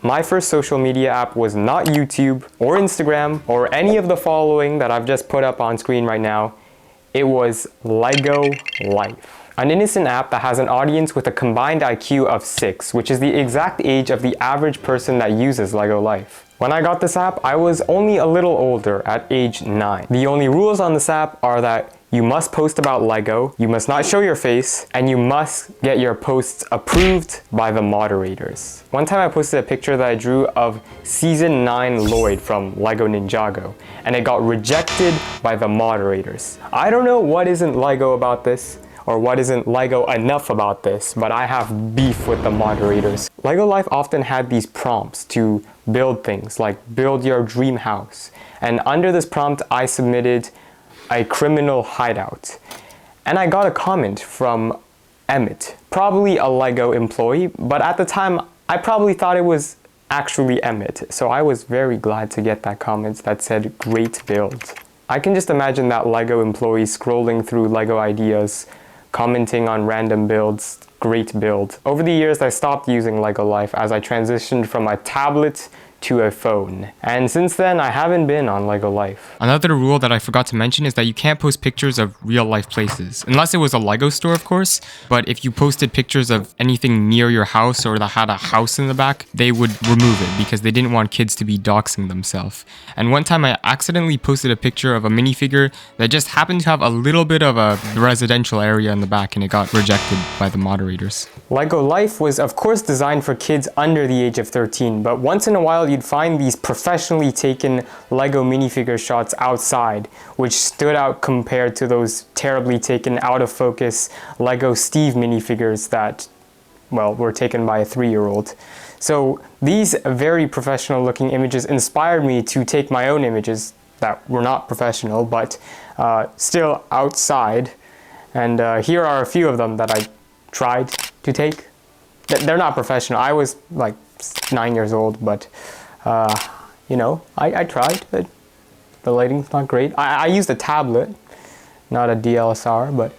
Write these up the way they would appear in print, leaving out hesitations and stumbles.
My first social media app was not YouTube or Instagram or any of the following that I've just put up on screen right now. It was Lego Life, an innocent app that has an audience with a combined IQ of 6, which is the exact age of the average person that uses Lego Life. When I got this app, I was only a little older, at age 9. The only rules on this app are that you must post about Lego, you must not show your face, and you must get your posts approved by the moderators. One time I posted a picture that I drew of Season 9 Lloyd from Lego Ninjago, and it got rejected by the moderators. I don't know what isn't Lego about this, or what isn't Lego enough about this, but I have beef with the moderators. Lego Life often had these prompts to build things, like build your dream house. And under this prompt, I submitted a criminal hideout. And I got a comment from Emmett, probably a Lego employee, but at the time, I probably thought it was actually Emmett. So I was very glad to get that comment that said, great build. I can just imagine that Lego employee scrolling through Lego ideas, commenting on random builds, great build. Over the years, I stopped using Lego Life as I transitioned from a tablet to a phone. And since then, I haven't been on Lego Life. Another rule that I forgot to mention is that you can't post pictures of real life places, unless it was a Lego store, of course. But if you posted pictures of anything near your house or that had a house in the back, they would remove it because they didn't want kids to be doxing themselves. And one time I accidentally posted a picture of a minifigure that just happened to have a little bit of a residential area in the back, and it got rejected by the moderators. Lego Life was of course designed for kids under the age of 13, but once in a while you'd find these professionally taken Lego minifigure shots outside, which stood out compared to those terribly taken out of focus Lego Steve minifigures that, well, were taken by a 3-year-old. So these very professional looking images inspired me to take my own images that were not professional, but still outside. And here are a few of them that I tried to take. They're not professional. I was like 9 years old, but you know, I tried. The lighting's not great. I used a tablet, not a DSLR, but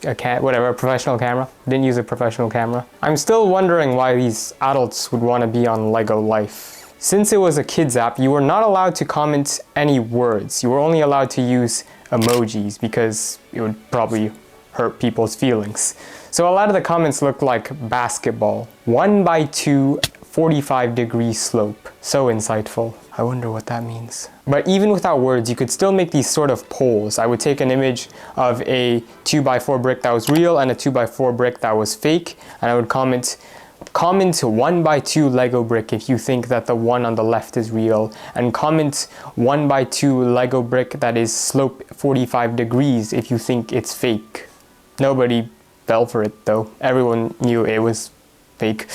a professional camera. Didn't use a professional camera. I'm still wondering why these adults would want to be on Lego Life. Since it was a kids app, you were not allowed to comment any words. You were only allowed to use emojis because it would probably hurt people's feelings. So a lot of the comments looked like basketball. 1x2, 45-degree slope. So insightful. I wonder what that means. But even without words, you could still make these sort of polls. I would take an image of a 2x4 brick that was real and a 2x4 brick that was fake, and I would comment 1x2 Lego brick if you think that the one on the left is real, and comment 1x2 Lego brick that is slope 45 degrees if you think it's fake. Nobody fell for it though. Everyone knew it was fake.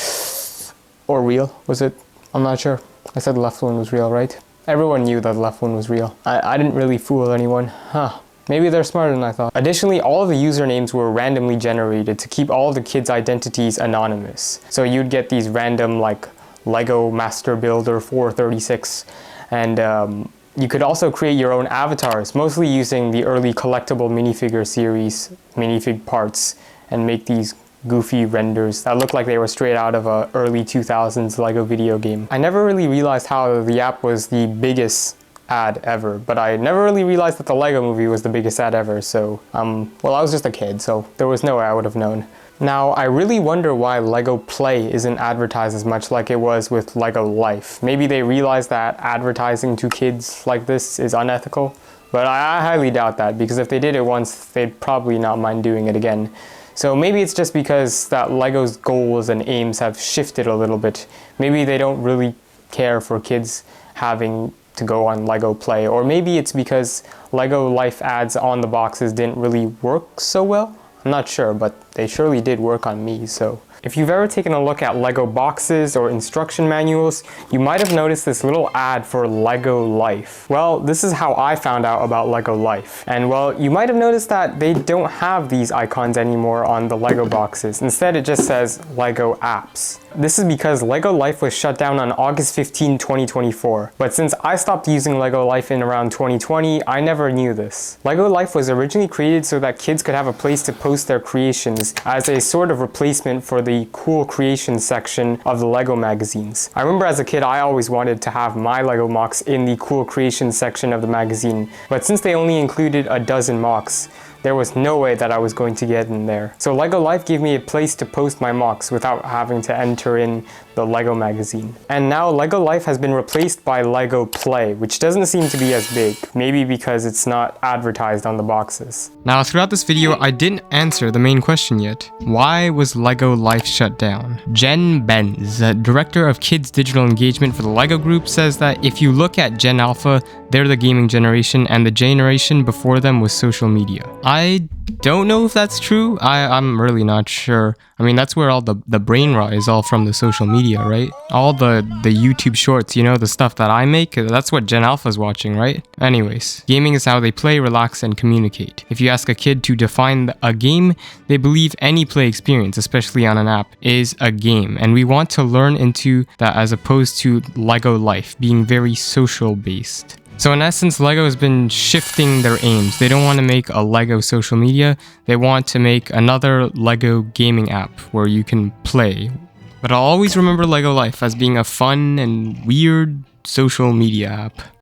Or real, was it? I'm not sure. I said the left one was real, right? Everyone knew that the left one was real. I didn't really fool anyone. Huh. Maybe they're smarter than I thought. Additionally, all of the usernames were randomly generated to keep all of the kids' identities anonymous. So you'd get these random like Lego Master Builder 436, and you could also create your own avatars, mostly using the early collectible minifigure series, minifig parts, and make these goofy renders that look like they were straight out of a early 2000s Lego video game. I never really realized how the app was the biggest ad ever, but I never really realized that the Lego movie was the biggest ad ever, so well, I was just a kid, so there was no way I would have known. Now, I really wonder why Lego Play isn't advertised as much like it was with Lego Life. Maybe they realized that advertising to kids like this is unethical, but I highly doubt that, because if they did it once, they'd probably not mind doing it again. So maybe it's just because that Lego's goals and aims have shifted a little bit. Maybe they don't really care for kids having to go on Lego Play, or maybe it's because Lego Life ads on the boxes didn't really work so well. I'm not sure, but they surely did work on me, so. If you've ever taken a look at Lego boxes or instruction manuals, you might have noticed this little ad for Lego Life. Well, this is how I found out about Lego Life. And well, you might have noticed that they don't have these icons anymore on the Lego boxes. Instead, it just says Lego Apps. This is because Lego Life was shut down on August 15, 2024. But since I stopped using Lego Life in around 2020, I never knew this. Lego Life was originally created so that kids could have a place to post their creations as a sort of replacement for the the cool creation section of the Lego magazines. I remember as a kid I always wanted to have my Lego MOCs in the cool creation section of the magazine, but since they only included a dozen MOCs, there was no way that I was going to get in there. So Lego Life gave me a place to post my MOCs without having to enter in the Lego magazine. And now Lego Life has been replaced by Lego Play, which doesn't seem to be as big, maybe because it's not advertised on the boxes. Now, throughout this video, I didn't answer the main question yet. Why was Lego Life shut down? Jen Benz, director of kids digital engagement for the Lego Group, says that if you look at Gen Alpha, they're the gaming generation, and the generation before them was social media. I don't know if that's true. I'm really not sure. I mean, that's where all the brain rot is all from, the social media, right? All the YouTube shorts, you know, the stuff that I make, that's what Gen Alpha's watching, right? Anyways, gaming is how they play, relax, and communicate. If you ask a kid to define a game, they believe any play experience, especially on an app, is a game. And we want to learn into that as opposed to Lego Life being very social based. So in essence, Lego has been shifting their aims. They don't want to make a Lego social media. They want to make another Lego gaming app where you can play. But I'll always remember Lego Life as being a fun and weird social media app.